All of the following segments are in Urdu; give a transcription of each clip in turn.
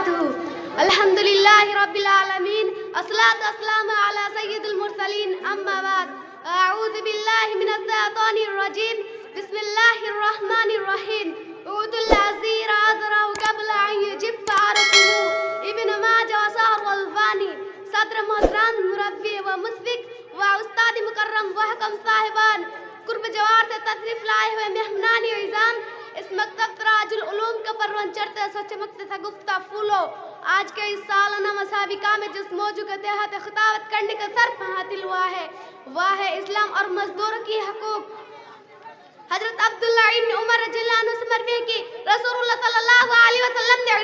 وبركاته. الحمد لله رب العالمين، الصلاة والسلام على سيد المرسلين، أما بعد. أعوذ بالله من الشيطان الرجيم، بسم الله الرحمن الرحيم. أوتوا العزير عذره قبل أن يجف عرقه، ابن ماجه وسهر والفاني. صدر محترم مربی و مشفق و استاد مکرم و حکم صاحبان، قرب جوار سے تشریف لائے ہوئے مہمانان اعظام، اس مکتب تراج العلوم کا پروان چڑھتے سو چمکتے تھا گفتہ پھولو. آج کے اس سالانہ مسابقہ میں جس موضوع کے تحت خطابت کرنے کا صرف حاصل ہوا ہے وہ ہے اسلام اور مزدوروں کی حقوق. حضرت عبداللہ ابن عمر رضی اللہ عنہ سے مروی ہے کہ رسول اللہ صلی اللہ علیہ وسلم نے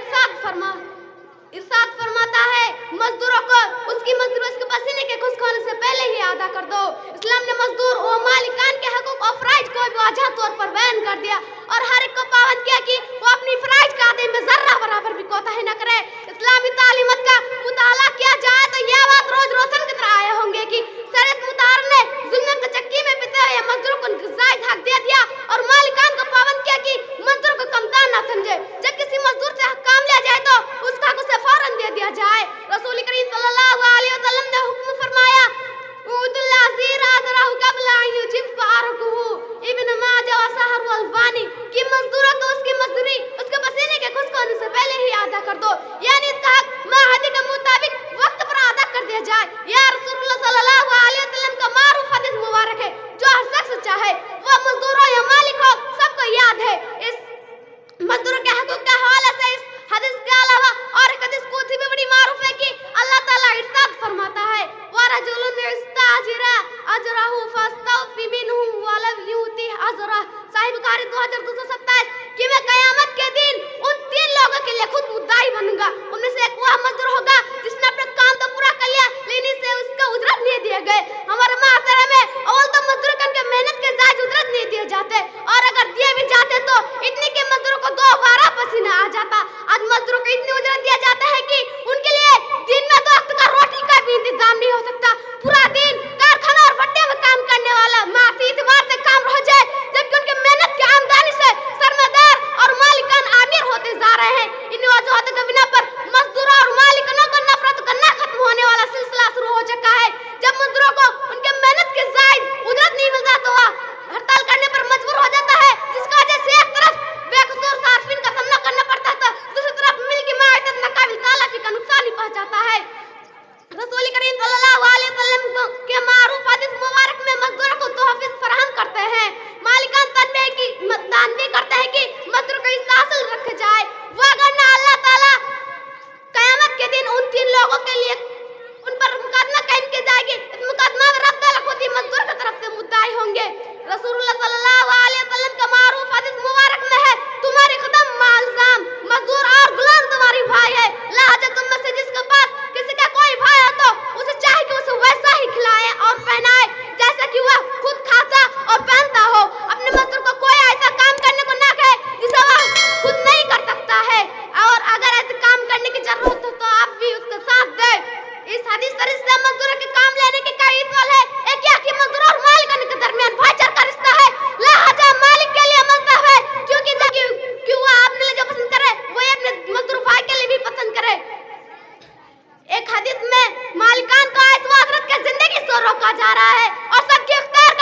ارشاد فرماتا ہے مزدوروں کو اس کی مزدوری اس کے پسینے کے خشک ہونے سے پہلے ہی ادا کر دو. اسلام نے مزدور و مالکان کے حقوق اور فرائض کو بھی واضح طور پر بیان کر دیا اور ہر ایک کو پابند کیا کہ وہ اپنی فرائض کا ادائی میں ذرہ برابر بھی کوتاہی نہ کرے. اسلامی تعلیمات کا مطالعہ کیا جائے تو یہ بات روز روشن کی طرح آئے ہوں گے کہ شریعت مطہرہ نے ظلم کی چکی میں پیتے ہوئے مزدوروں کو زائد حق دے دیا اور مالکان کو پابند کیا کہ مزدور کو کمتر نہ سمجھے. جب کسی مزدور سے حق کام لیا جائے تو اس کا حق اسے فوراً دے دیا جائے. رسول کریم صلی اللہ علیہ وسلم نے حکم فرمایا اُوتُوا الْعَزِيرَ عَذْرَهُ قَبْلَ أَن يُجِفَّ عَرْقُهُ، ابن ماجہ وسہر والفانی کہ مزدوروں کو اس کی مزدوری اس کے پسینے کے خشک ہونے سے پہلے ہی ادا کر دو، یعنی اس کا حق معاہدے کے مطابق وقت پر ادا کر دیا جائے. یا رسول اللہ صلی اللہ علیہ وسلم کا معروف حدیث مبارک ہے جو ہر شخص چاہے وہ مزدور ہو یا مالک ہو سب کو یاد ہے. اس مزدوروں کے حقوق کے حوالے سے اس حدیث کے علاوہ اور ایک حدیث قدسی بھی بڑی معروف ہے کہ اللہ تعالیٰ ارشاد فرماتا ہے وَرَجُلٌ اسْتَأْجَرَ أَجْرَهُ فَاسْتَوْفِ مِنْهُ وَلَمْ يُؤْتِهْ أَجْرَهُ. صحیح بخاری 2227 کہ میں قیامت کے دن ان 3 لوگوں کے لیے خود مدعی بنوں گا. ان میں سے ایک وہ مزدور ہوگا جس نے اپنا کام تو پورا کر لیا لیکن اسے اس کا اجرت نہیں دیے گئے. ہمارے معاشرے میں اول تو مزدور کے محنت کے جائز اجرت نہیں دیے جاتے اور اگر دیے بھی جاتے تو اتنی کہ مزدوروں کو 2 بار پسینہ آ جاتا. آج مزدوروں کو اتنی اجرت دیا جاتا ہے کہ ان کے لیے دن میں 2 وقت کا روٹی کا بھی انتظام نہیں ہو سکتا. پورا دن کارخانہ اور بٹے میں کام کرنے والا معاشی اعتبار سے کام رہ جائے جبکہ ان کی محنت کی آمدنی سے سرمایہ اور مالکان امیر ہوتے جا رہے ہیں. ان وجوہات کی بنا پر مزدوروں اور مالکانوں کو نفرت کرنا ختم ہونے والا سلسلہ شروع ہو چکا ہے. جب مزدوروں کو ان کے محنت کے زائد اجرت نہیں ملتا تو وہ ہڑتال کرنے پر مجبور ہو جاتا ہے جس کی وجہ سے ایک طرف بے قصور صارفین کا سامنا کرنا پڑتا ہے تو دوسری طرف مل کی معیشت ناقابل تلافی کا نقصان ہی پہنچاتا ہے. رسول کریم صلی اللہ علیہ وسلم کے معروف حدیث مبارک میں مزدوروں کو تحفظ فراہم کرتے ہیں. مالکان تنبیہ کرتے ہیں کہ مزدور کو اس حاصل رکھا جائے وگرنہ اللہ تعالیٰ قیامت کے دن ان 3 لوگوں کے لیے ان پر مقدمہ قائم کیا جائے گی. اس مقدمہ میں رب تعالیٰ خود ہی مزدور کی طرف سے مدعی ہوں گے. رسول اللہ صلی اللہ علیہ وسلم کا معروف حدیث مبارک میں ہے تمہاری خدم مالزام مزدور اور غلام تمہاری بھائی ہے. لہذا تم میں سے جس کے پاس کسی کا کوئی بھائی ہو تو اسے چاہے کہ اسے ویسا ہی کھلائے اور پہنائے جیسا کہ وہ خود کھاتا اور پہنتا ہو. اپنے مزدور کو کوئی ایسا کام کرنے کو نہ کہے جسے وہ خود نہیں کر سکتا ہے اور اگر ایسے کام کرنے کی ضرورت ہو تو آپ بھی اس کا ساتھ دیں. اس حدیث شریف سے مزدوروں کے کام لینے کی کئی اطمال ہے. ایک یہ کہ مزدور اور مالکان کے درمیان بھائی چارہ کا رشتہ ہے. لہذا مالک کے لیے مزدور ہے کیونکہ وہ آپ نے جو پسند کرے وہ اپنے مزدور بھائی کے لیے بھی پسند کرے. ایک حدیث میں مالکان کو اس معاشرت کے زندگی سے روکا جا رہا ہے اور سب کی اختیار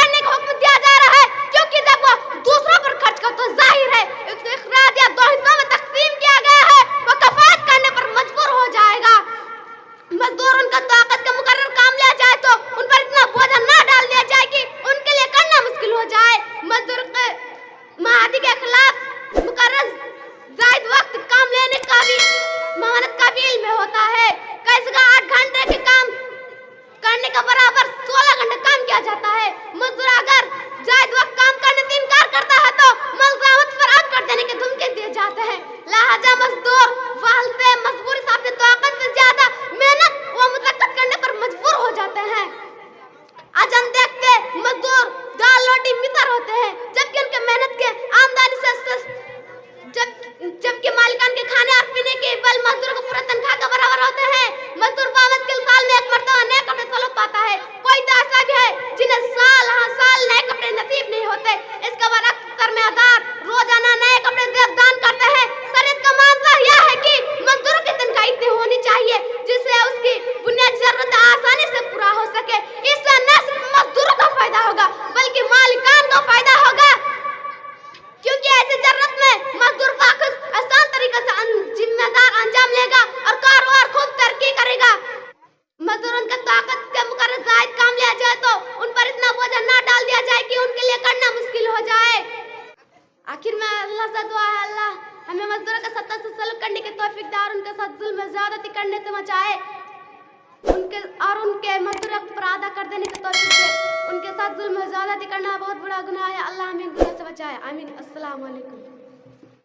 ظلم زیادتی کرنے سے بچائے، ان کے مزدور حق پر ادا کر دینے کی توفیق دے۔ ان کے ساتھ ظلم زیادتی کرنا بہت بڑا گناہ ہے، اللہ ہمیں ان گناہ سے بچائے، آمین۔ السلام علیکم۔